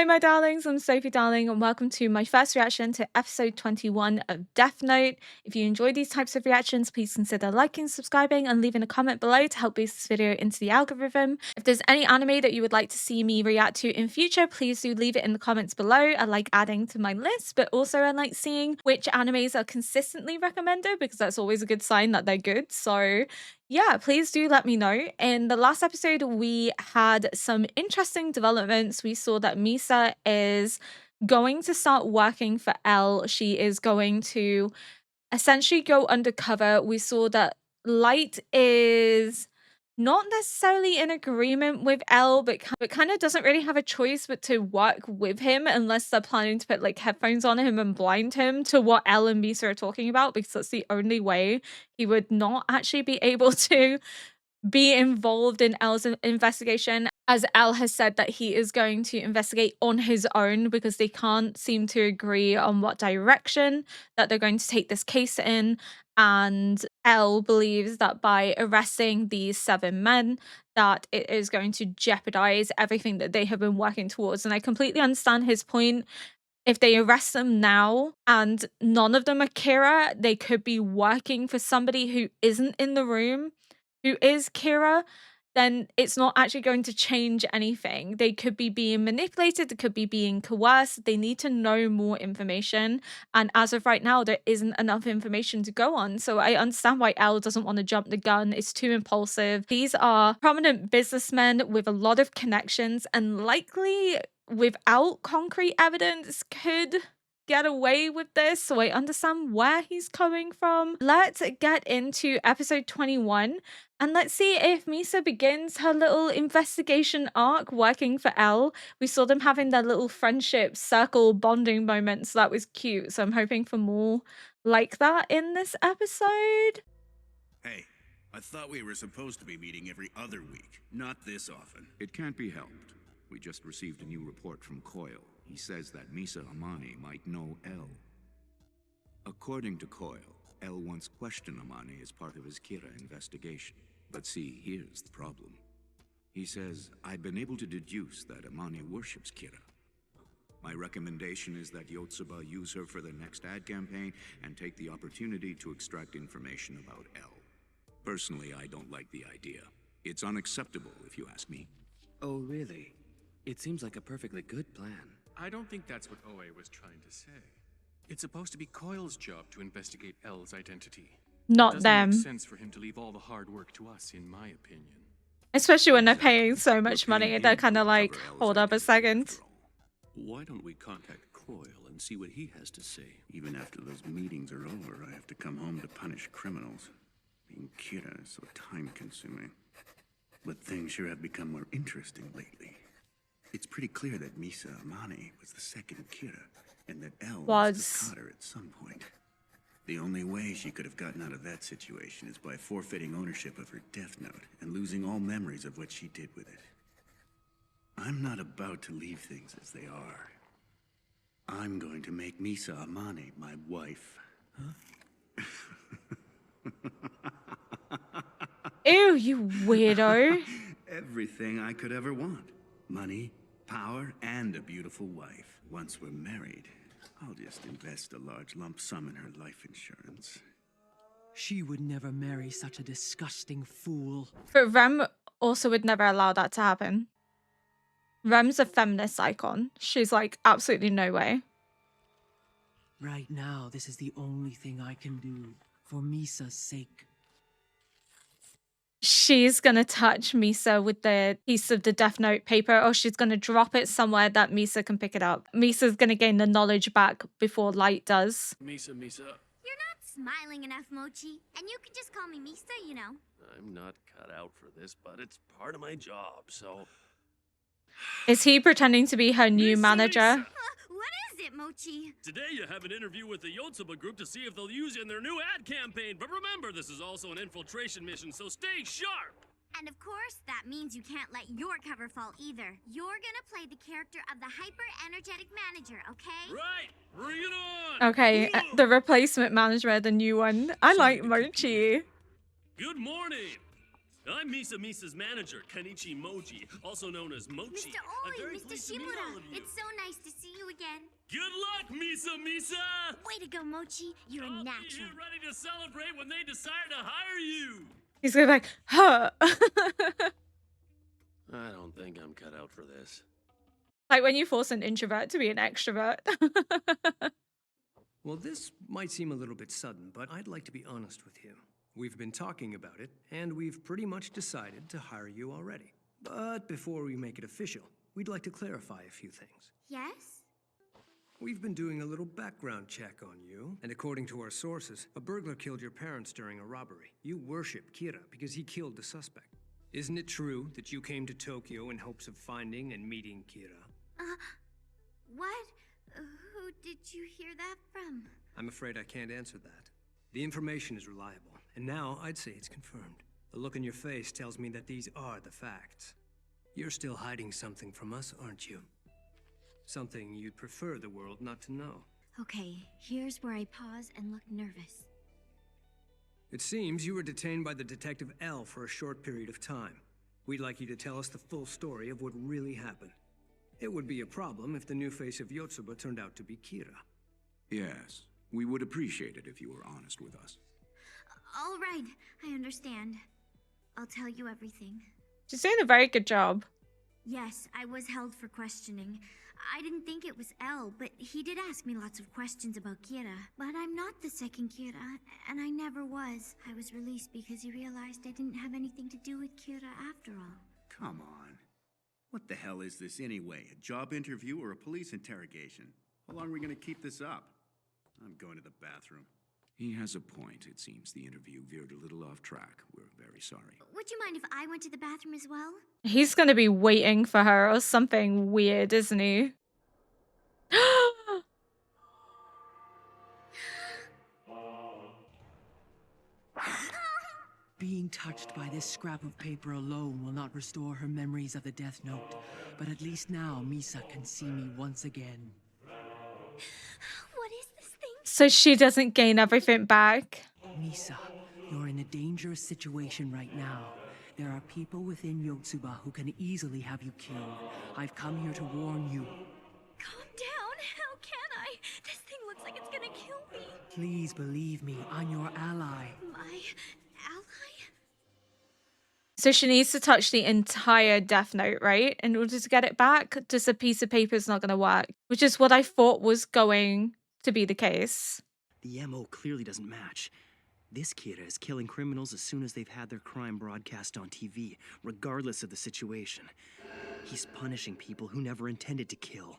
Hi, my darlings. I'm Sophie Darling, and welcome to my first reaction to episode 21 of Death Note. If you enjoy these types of reactions, please consider liking, subscribing, and leaving a comment below to help boost this video into the algorithm. If there's any anime that you would like to see me react to in future, please do leave it in the comments below. I like adding to my list, but also I like seeing which animes are consistently recommended because that's always a good sign that they're good. So yeah, please do let me know. In the last episode, we had some interesting developments. We saw that Misa is going to start working for L. She is going to essentially go undercover. We saw that Light is not necessarily in agreement with L, but kind of doesn't really have a choice but to work with him unless they're planning to put like headphones on him and blind him to what L and Misa are talking about, because that's the only way he would not actually be able to be involved in L's investigation, as L has said that he is going to investigate on his own because they can't seem to agree on what direction that they're going to take this case in. And L believes that by arresting these 7 men, that it is going to jeopardize everything that they have been working towards. And I completely understand his point. If they arrest them now and none of them are Kira, they could be working for somebody who isn't in the room, who is Kira, then it's not actually going to change anything. They could be being manipulated, they could be being coerced. They need to know more information. And as of right now, there isn't enough information to go on. So I understand why Elle doesn't want to jump the gun. It's too impulsive. These are prominent businessmen with a lot of connections and likely without concrete evidence could get away with this, so I understand where he's coming from. Let's get into episode 21 and let's see if Misa begins her little investigation arc working for L. We saw them having their little friendship circle bonding moments, so that was cute. So I'm hoping for more like that in this episode. Hey, I thought we were supposed to be meeting every other week, not this often. It can't be helped. We just received a new report from Coyle. He says that Misa Amane might know L. According to Coyle, L once questioned Amane as part of his Kira investigation. But see, here's the problem. He says, I've been able to deduce that Amane worships Kira. My recommendation is that Yotsuba use her for the next ad campaign and take the opportunity to extract information about L. Personally, I don't like the idea. It's unacceptable, if you ask me. Oh, really? It seems like a perfectly good plan. I don't think that's what Oe was trying to say. It's supposed to be Coyle's job to investigate L's identity. Not it doesn't them. Make sense for him to leave all the hard work to us, in my opinion. Especially when they're paying so much money, they're kind of like, hold up a second. Why don't we contact Coyle and see what he has to say? Even after those meetings are over, I have to come home to punish criminals. Being Kira is so time-consuming. But things sure have become more interesting lately. It's pretty clear that Misa Amane was the second Kira, and that L was the Cotter at some point. The only way she could have gotten out of that situation is by forfeiting ownership of her Death Note and losing all memories of what she did with it. I'm not about to leave things as they are. I'm going to make Misa Amane my wife. Huh? Ew, you weirdo. Everything I could ever want. Money, power, and a beautiful wife. Once we're married, I'll just invest a large lump sum in her life insurance. She would never marry such a disgusting fool. But Rem also would never allow that to happen. Rem's a feminist icon. She's like, absolutely no way. Right now, this is the only thing I can do for Misa's sake. She's gonna touch Misa with the piece of the Death Note paper, or she's gonna drop it somewhere that Misa can pick it up. Misa's gonna gain the knowledge back before Light does. Misa. You're not smiling enough, Mochi. And you can just call me Misa, you know. I'm not cut out for this, but it's part of my job, so... Is he pretending to be her new manager? What is it, Mochi? Today you have an interview with the Yotsuba group to see if they'll use you in their new ad campaign. But remember, this is also an infiltration mission, so stay sharp! And of course, that means you can't let your cover fall either. You're gonna play the character of the hyper-energetic manager, okay? Right! Bring it on! Okay, the replacement manager, the new one. I like Mochi. Good morning! I'm Misa's manager, Kenichi Moji, also known as Mochi. Mr. I'm Oi, very Mr. pleased to meet all Shimura, of you. it's so nice to see you again. Good luck, Misa! Way to go, Mochi. You're I'll a be natural. here ready to celebrate when they decide to hire you. He's going like, huh. I don't think I'm cut out for this. Like when you force an introvert to be an extrovert. Well, this might seem a little bit sudden, but I'd like to be honest with you. We've been talking about it, and we've pretty much decided to hire you already. But before we make it official, we'd like to clarify a few things. Yes? We've been doing a little background check on you, and according to our sources, a burglar killed your parents during a robbery. You worship Kira because he killed the suspect. Isn't it true that you came to Tokyo in hopes of finding and meeting Kira? What? Who did you hear that from? I'm afraid I can't answer that. The information is reliable, and now I'd say it's confirmed. The look in your face tells me that these are the facts. You're still hiding something from us, aren't you? Something you'd prefer the world not to know. Okay, here's where I pause and look nervous. It seems you were detained by the Detective L for a short period of time. We'd like you to tell us the full story of what really happened. It would be a problem if the new face of Yotsuba turned out to be Kira. Yes, we would appreciate it if you were honest with us. All right, I understand. I'll tell you everything. She's doing a very good job. Yes, I was held for questioning. I didn't think it was L, but he did ask me lots of questions about Kira. But I'm not the second Kira, and I never was. I was released because he realized I didn't have anything to do with Kira after all. Come on. What the hell is this anyway? A job interview or a police interrogation? How long are we going to keep this up? I'm going to the bathroom. He has a point. It seems the interview veered a little off track. We're very sorry. Would you mind if I went to the bathroom as well? He's going to be waiting for her or something weird, isn't he? Being touched by this scrap of paper alone will not restore her memories of the Death Note, but at least now Misa can see me once again. What is this thing? So she doesn't gain everything back. Misa, you're in a dangerous situation right now. There are people within Yotsuba who can easily have you killed. I've come here to warn you. Calm down. How can I? This thing looks like it's gonna kill me. Please believe me, I'm your ally. My ally? So she needs to touch the entire Death Note, right? In order to get it back, just a piece of paper is not going to work, which is what I thought was going to be the case. The MO clearly doesn't match. This Kira is killing criminals as soon as they've had their crime broadcast on TV, regardless of the situation. He's punishing people who never intended to kill,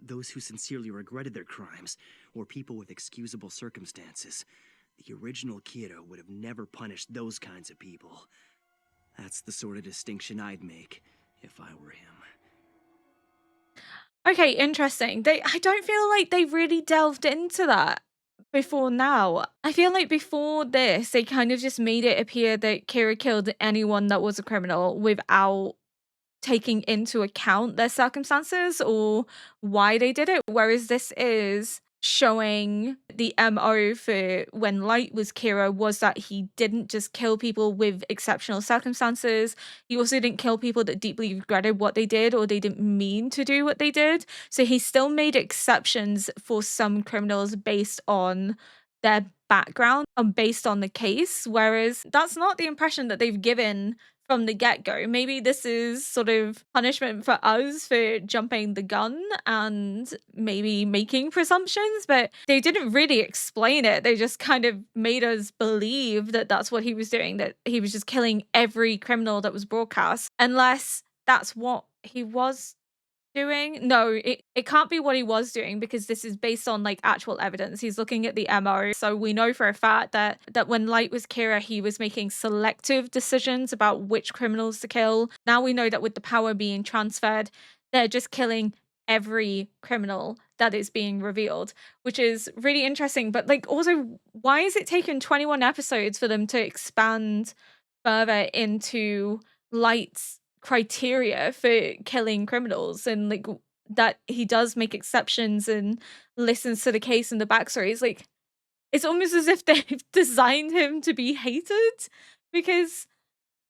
those who sincerely regretted their crimes, or people with excusable circumstances. The original Kira would have never punished those kinds of people. That's the sort of distinction I'd make if I were him. Okay, interesting. I don't feel like they really delved into that before now. I feel like before this, they kind of just made it appear that Kira killed anyone that was a criminal without taking into account their circumstances or why they did it. Whereas this is showing the MO for when Light was Kira was that he didn't just kill people with exceptional circumstances. He also didn't kill people that deeply regretted what they did or they didn't mean to do what they did. So he still made exceptions for some criminals based on their background and based on the case, whereas that's not the impression that they've given from the get-go. Maybe this is sort of punishment for us for jumping the gun and maybe making presumptions, but they didn't really explain it. They just kind of made us believe that that's what he was doing, that he was just killing every criminal that was broadcast, unless that's what he was doing. No, it can't be what he was doing because this is based on like actual evidence. He's looking at the MO. So we know for a fact that when Light was Kira, he was making selective decisions about which criminals to kill. Now we know that with the power being transferred, they're just killing every criminal that is being revealed, which is really interesting. But like also, why is it taken 21 episodes for them to expand further into Light's criteria for killing criminals and like that he does make exceptions and listens to the case and the backstory? It's like it's almost as if they've designed him to be hated, because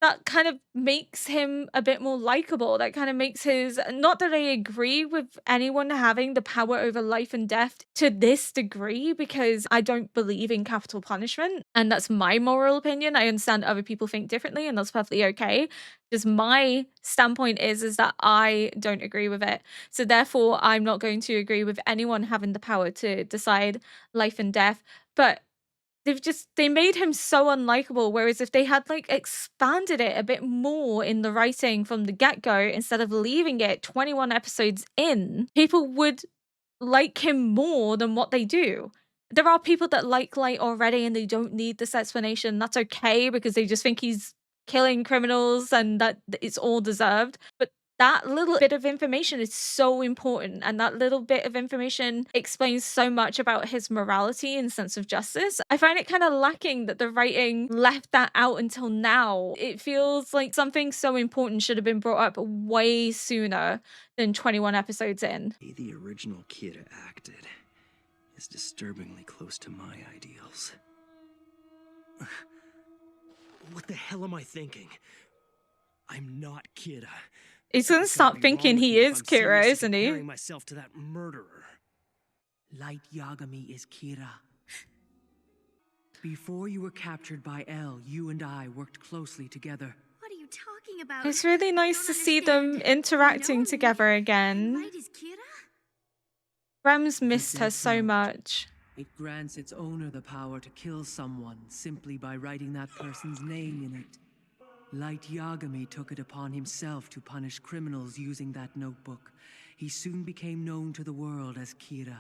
that kind of makes him a bit more likable. That kind of makes his, not that I agree with anyone having the power over life and death to this degree, because I don't believe in capital punishment. And that's my moral opinion. I understand other people think differently, and that's perfectly okay. Just my standpoint is that I don't agree with it. So therefore, I'm not going to agree with anyone having the power to decide life and death. But they made him so unlikable, whereas if they had, like, expanded it a bit more in the writing from the get-go, instead of leaving it 21 episodes in, people would like him more than what they do. There are people that like Light already, and they don't need this explanation. That's okay, because they just think he's killing criminals and that it's all deserved. But that little bit of information is so important, and that little bit of information explains so much about his morality and sense of justice. I find it kind of lacking that the writing left that out until now. It feels like something so important should have been brought up way sooner than 21 episodes in. The way the original Kira acted is disturbingly close to my ideals. What the hell am I thinking? I'm not Kira. He's gonna start thinking he is Kira, isn't he? Comparing myself to that murderer. Light Yagami is Kira. Before you were captured by El, you and I worked closely together. What are you talking about? It's really nice to see them interacting together again. Light is Kira? Rem's missed her so much. It grants its owner the power to kill someone simply by writing that person's name in it. Light Yagami took it upon himself to punish criminals using that notebook. He soon became known to the world as Kira.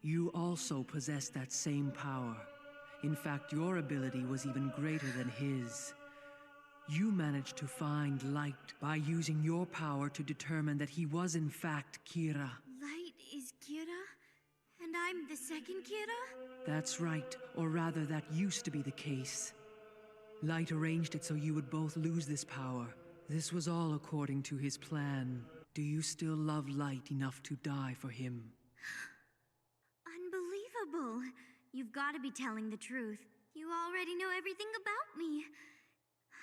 You also possess that same power. In fact, your ability was even greater than his. You managed to find Light by using your power to determine that he was in fact Kira. Light is Kira? And I'm the second Kira? That's right, or rather that used to be the case. Light arranged it so you would both lose this power. This was all according to his plan. Do you still love Light enough to die for him? Unbelievable. You've got to be telling the truth. You already know everything about me.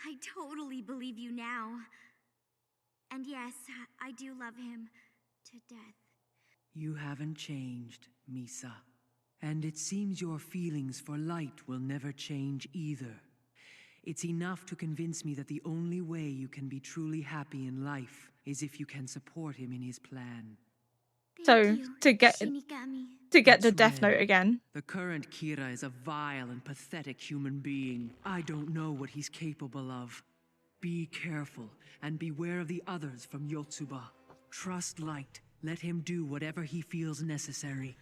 I totally believe you now. And yes, I do love him to death. You haven't changed, Misa. And it seems your feelings for Light will never change either. It's enough to convince me that the only way you can be truly happy in life is if you can support him in his plan. So, to get the Death Note again. The current Kira is a vile and pathetic human being. I don't know what he's capable of. Be careful and beware of the others from Yotsuba. Trust Light. Let him do whatever he feels necessary.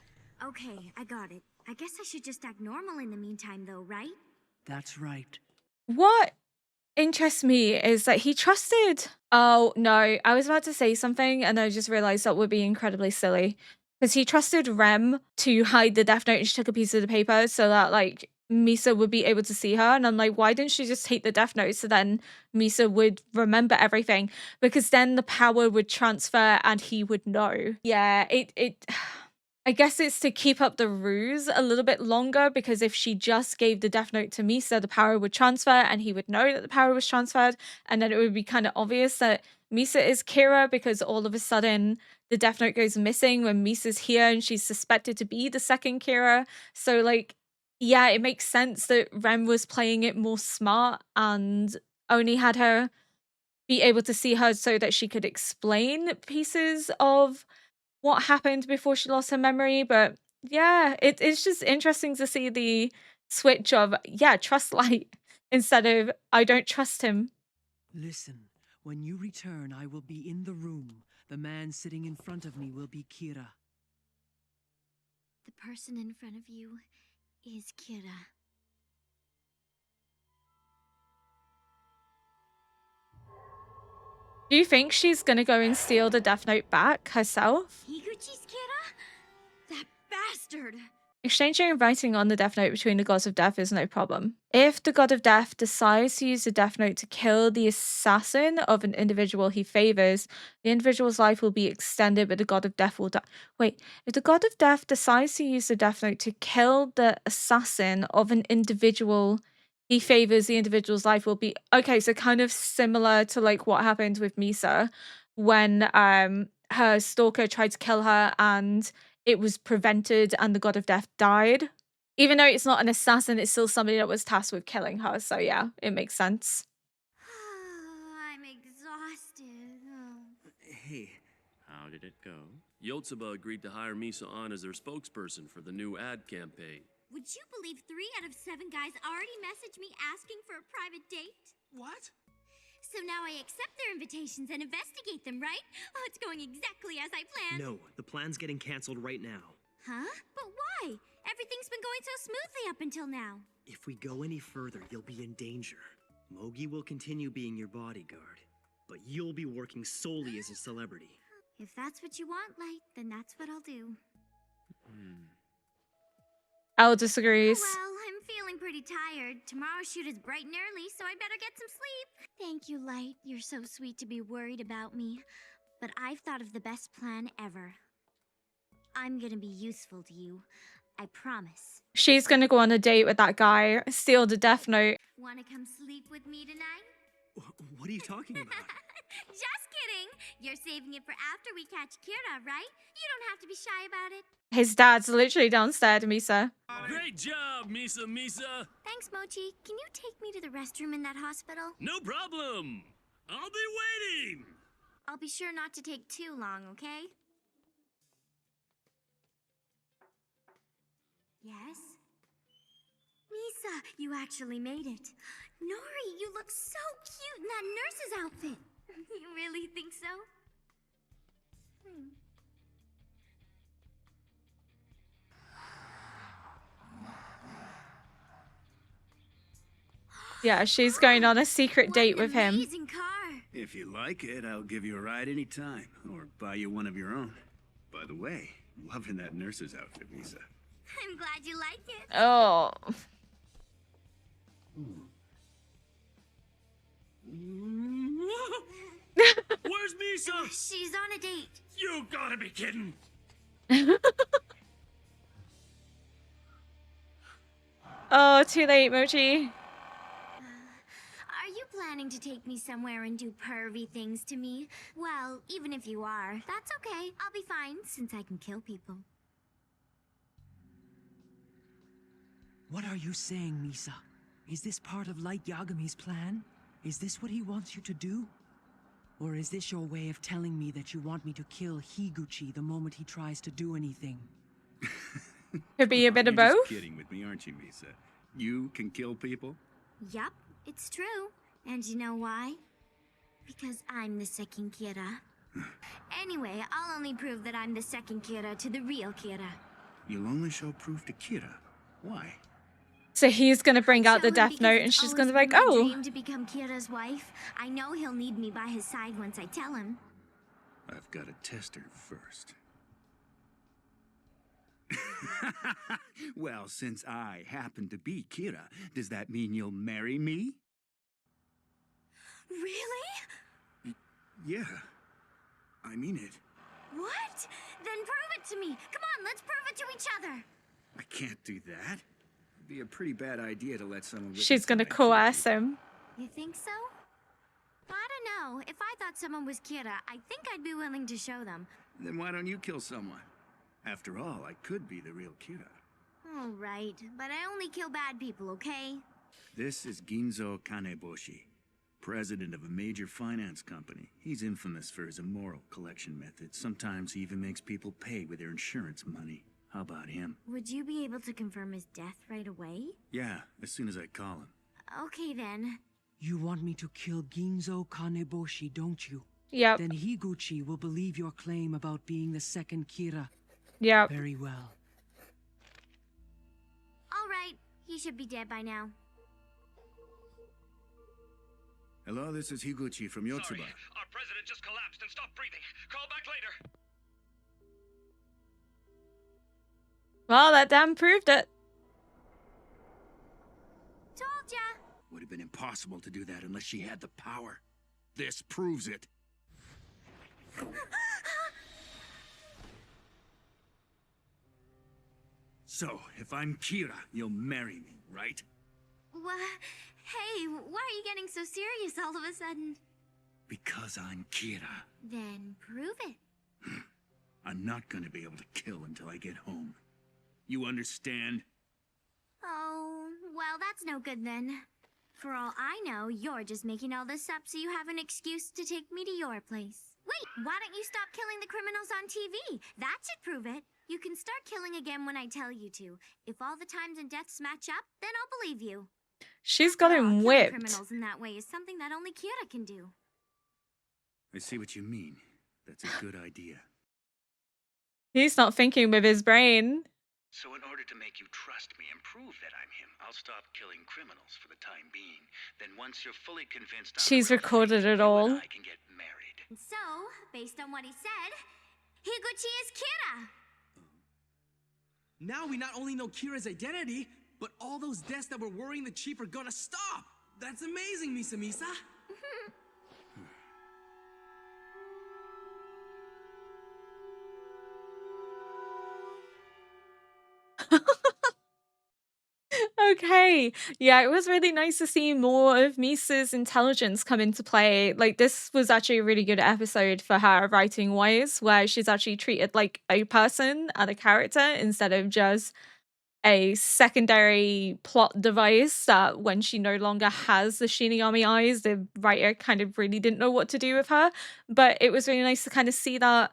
Okay, I got it. I guess I should just act normal in the meantime though, right? That's right. What interests me is that he trusted. Oh, no. I was about to say something and I just realized that would be incredibly silly. Because he trusted Rem to hide the Death Note, and she took a piece of the paper so that, like, Misa would be able to see her. And I'm like, why didn't she just take the Death Note so then Misa would remember everything? Because then the power would transfer and he would know. Yeah, I guess it's to keep up the ruse a little bit longer, because if she just gave the Death Note to Misa, the power would transfer and he would know that the power was transferred, and then it would be kind of obvious that Misa is Kira, because all of a sudden the Death Note goes missing when Misa's here and she's suspected to be the second Kira. So, like, yeah, it makes sense that Rem was playing it more smart and only had her be able to see her so that she could explain pieces of what happened before she lost her memory. But yeah, it's just interesting to see the switch of, yeah, trust Light instead of I don't trust him. Listen, when you return, I will be in the room. The man sitting in front of me will be Kira. The person in front of you is Kira. Do you think she's gonna go and steal the Death Note back herself? Higuchi's Kira? That bastard! Exchanging and writing on the Death Note between the Gods of Death is no problem. If the God of Death decides to use the Death Note to kill the assassin of an individual he favors, the individual's life will be extended, but the God of Death will die. Wait, if the God of Death decides to use the Death Note to kill the assassin of an individual he favors the individual's life will be okay. So kind of similar to like what happened with Misa when her stalker tried to kill her and it was prevented and the god of death died. Even though it's not an assassin, it's still somebody that was tasked with killing her. So yeah, it makes sense. I'm exhausted. Hey, How did it go? Yotsuba agreed to hire Misa on as their spokesperson for the new ad campaign. Would you believe 3 out of 7 guys already messaged me asking for a private date? What? So now I accept their invitations and investigate them, right? Oh, it's going exactly as I planned. no, the plan's getting canceled right now. Huh? But why? Everything's been going so smoothly up until now. If we go any further, you'll be in danger. Mogi will continue being your bodyguard, but you'll be working solely as a celebrity. If that's what you want, Light, then that's what I'll do. Elle disagrees. Well, I'm feeling pretty tired. Tomorrow's shoot is bright and early, so I'd better get some sleep. Thank you, Light. You're so sweet to be worried about me. But I've thought of the best plan ever. I'm gonna be useful to you. I promise. She's gonna go on a date with that guy, steal the Death Note. Wanna come sleep with me tonight? What are you talking about? Just kidding! You're saving it for after we catch Kira, right? You don't have to be shy about it. His dad's literally downstairs, Misa. Great job, Misa. Thanks, Mochi. Can you take me to the restroom in that hospital? No problem. I'll be waiting. I'll be sure not to take too long, okay? Yes? Misa, you actually made it. Nori, you look so cute in that nurse's outfit. You really think so? Yeah, she's going on a secret date with him. Amazing car. If you like it, I'll give you a ride anytime, or buy you one of your own. By the way, loving that nurse's outfit, Misa. I'm glad you like it. Oh. Where's Misa? She's on a date. You gotta be kidding. Oh, too late, Mochi. Are you planning to take me somewhere and do pervy things to me? Well, even if you are, that's okay. I'll be fine, since I can kill people. What are you saying, Misa? Is this part of Light Yagami's plan? Is this what he wants you to do? Or is this your way of telling me that you want me to kill Higuchi the moment he tries to do anything? Could be a bit of You're both. just kidding with me, aren't you, Misa? You can kill people? Yup, it's true. And you know why? Because I'm the second Kira. Anyway, I'll only prove that I'm the second Kira to the real Kira. You'll only show proof to Kira. Why? So he's gonna bring out the Tell him Death because Note, and it's she's always gonna be like, been my "Oh, dream to become Kira's wife. I know he'll need me by his side once I tell him." I've got to test her first. Well, since I happen to be Kira, does that mean you'll marry me? Really? Yeah. I mean it. What? Then prove it to me. Come on, let's prove it to each other. I can't do that. It'd be a pretty bad idea to let someone... she's gonna coerce him." You think so? I don't know. If I thought someone was Kira, I think I'd be willing to show them. Then why don't you kill someone? After all, I could be the real Kira. All right, but I only kill bad people, okay? This is Ginzo Kaneboshi, president of a major finance company. He's infamous for his immoral collection methods. Sometimes he even makes people pay with their insurance money. How about him? Would you be able to confirm his death right away? Yeah, as soon as I call him. Okay then. You want me to kill Ginzo Kaneboshi, don't you? Yep. Then Higuchi will believe your claim about being the second Kira. Yep. Very well. All right, he should be dead by now. Hello, this is Higuchi from Yotsuba. Sorry, our president just collapsed and stopped breathing. Call back later. Well, that damn proved it. Told ya. Would have been impossible to do that unless she had the power. This proves it. So, if I'm Kira, you'll marry me, right? Hey, why are you getting so serious all of a sudden? Because I'm Kira. Then prove it. I'm not gonna be able to kill until I get home. You understand? Oh, well, that's no good then. For all I know, you're just making all this up so you have an excuse to take me to your place. Wait, why don't you stop killing the criminals on TV? That should prove it. You can start killing again when I tell you to. If all the times and deaths match up, then I'll believe you. She's got him Killing whipped. criminals in that way is something that only Kira can do. I see what you mean. That's a good idea. He's not thinking with his brain. So in order to make you trust me and prove that I'm him, I'll stop killing criminals for the time being. Then once you're fully convinced I'm She's the real recorded thing, it all. you and I can get married. And so, based on what he said, Higuchi is Kira. Now we not only know Kira's identity, but all those deaths that were worrying the chief are gonna stop! That's amazing, Misa. Okay. Yeah, it was really nice to see more of Misa's intelligence come into play. Like, this was actually a really good episode for her writing wise, where she's actually treated like a person and a character instead of just a secondary plot device that when she no longer has the Shinigami eyes, the writer kind of really didn't know what to do with her. But it was really nice to kind of see that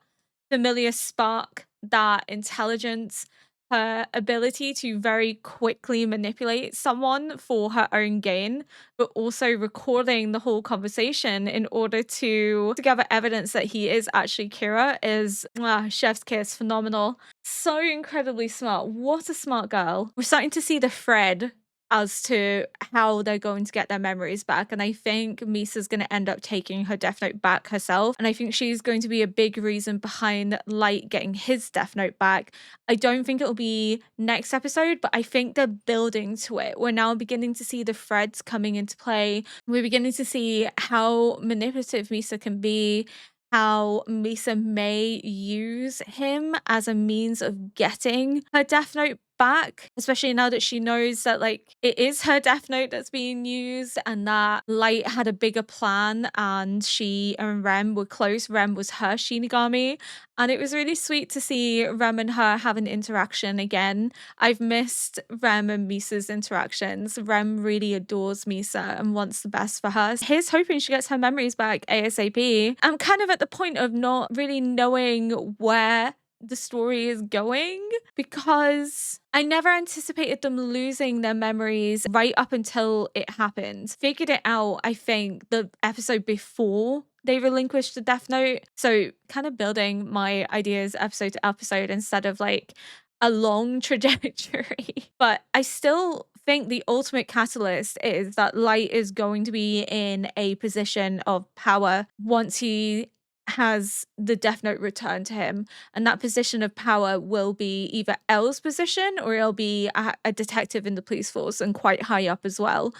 familiar spark, that intelligence, her ability to very quickly manipulate someone for her own gain, but also recording the whole conversation in order to gather evidence that he is actually Kira is chef's kiss, phenomenal. So incredibly smart. What a smart girl. We're starting to see the thread as to how they're going to get their memories back. And I think Misa's going to end up taking her Death Note back herself. And I think she's going to be a big reason behind Light getting his Death Note back. I don't think it'll be next episode, but I think they're building to it. We're now beginning to see the threads coming into play. We're beginning to see how manipulative Misa can be, how Misa may use him as a means of getting her Death Note back, especially now that she knows that like it is her Death Note that's being used and that Light had a bigger plan and she and Rem were close. Rem was her Shinigami, and it was really sweet to see Rem and her have an interaction again. I've missed Rem and Misa's interactions. Rem really adores Misa and wants the best for her. Here's hoping she gets her memories back ASAP. I'm kind of at the point of not really knowing where the story is going because I never anticipated them losing their memories right up until it happened. Figured it out, I think, the episode before they relinquished the Death Note. So kind of building my ideas episode to episode instead of like a long trajectory. But I still think the ultimate catalyst is that Light is going to be in a position of power once he has the Death Note returned to him, and that position of power will be either L's position or it'll be a detective in the police force and quite high up as well,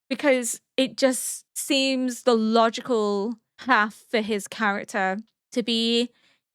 because it just seems the logical path for his character to be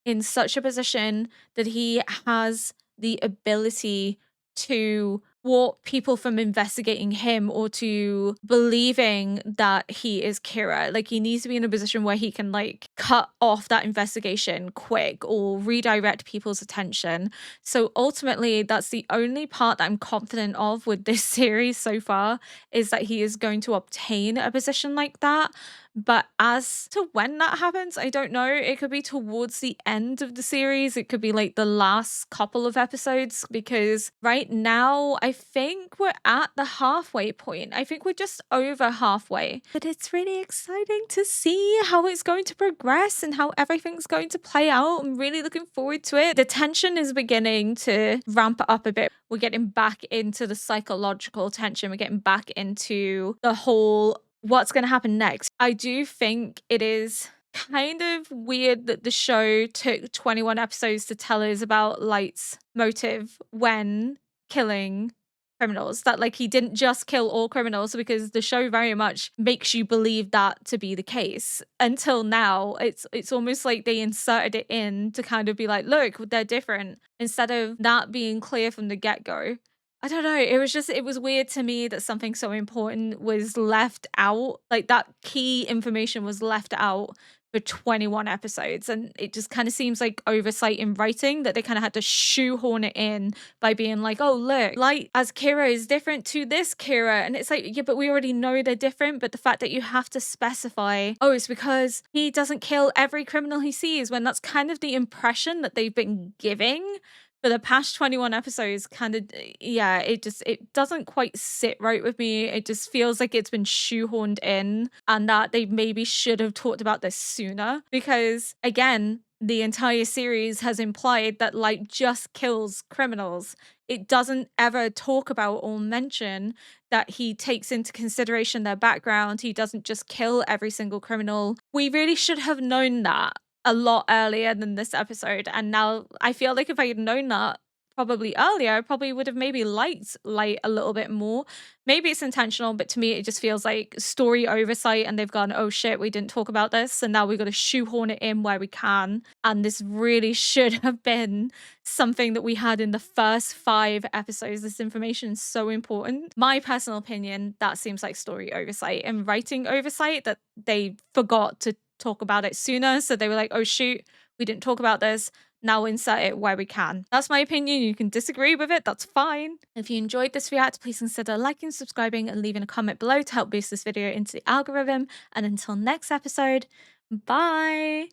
in such a position that he has the ability to thwart people from investigating him or to believing that he is Kira. Like, he needs to be in a position where he can like cut off that investigation quick or redirect people's attention. So ultimately, that's the only part that I'm confident of with this series so far, is that he is going to obtain a position like that. But as to when that happens, I don't know. It could be towards the end of the series. It could be like the last couple of episodes, because right now I think we're at the halfway point. I think we're just over halfway. But it's really exciting to see how it's going to progress and how everything's going to play out. I'm really looking forward to it. The tension is beginning to ramp up a bit. We're getting back into the psychological tension. We're getting back into the whole what's going to happen next. I do think it is kind of weird that the show took 21 episodes to tell us about Light's motive when killing criminals. That like he didn't just kill all criminals, because the show very much makes you believe that to be the case. Until now, it's almost like they inserted it in to kind of be like, look, they're different, instead of that being clear from the get-go. I don't know. It was weird to me that something so important was left out. Like that key information was left out for 21 episodes. And it just kind of seems like oversight in writing that they kind of had to shoehorn it in by being like, oh, look, Light as Kira is different to this Kira. And it's like, yeah, but we already know they're different. But the fact that you have to specify, oh, it's because he doesn't kill every criminal he sees, when that's kind of the impression that they've been giving for the past 21 episodes. Kind of, yeah, it doesn't quite sit right with me. It just feels like it's been shoehorned in, and that they maybe should have talked about this sooner, because again, the entire series has implied that Light just kills criminals. It doesn't ever talk about or mention that he takes into consideration their background. He doesn't just kill every single criminal. We really should have known that a lot earlier than this episode. And now I feel like if I had known that probably earlier, I probably would have maybe liked Light a little bit more. Maybe it's intentional, but to me, it just feels like story oversight, and they've gone, oh shit, we didn't talk about this, and now we've got to shoehorn it in where we can. And this really should have been something that we had in the first 5 episodes. This information is so important. My personal opinion, that seems like story oversight and writing oversight, that they forgot to talk about it sooner. So they were like, oh shoot, we didn't talk about this. Now insert it where we can. That's my opinion. You can disagree with it. That's fine. If you enjoyed this react, please consider liking, subscribing, and leaving a comment below to help boost this video into the algorithm. And until next episode, bye.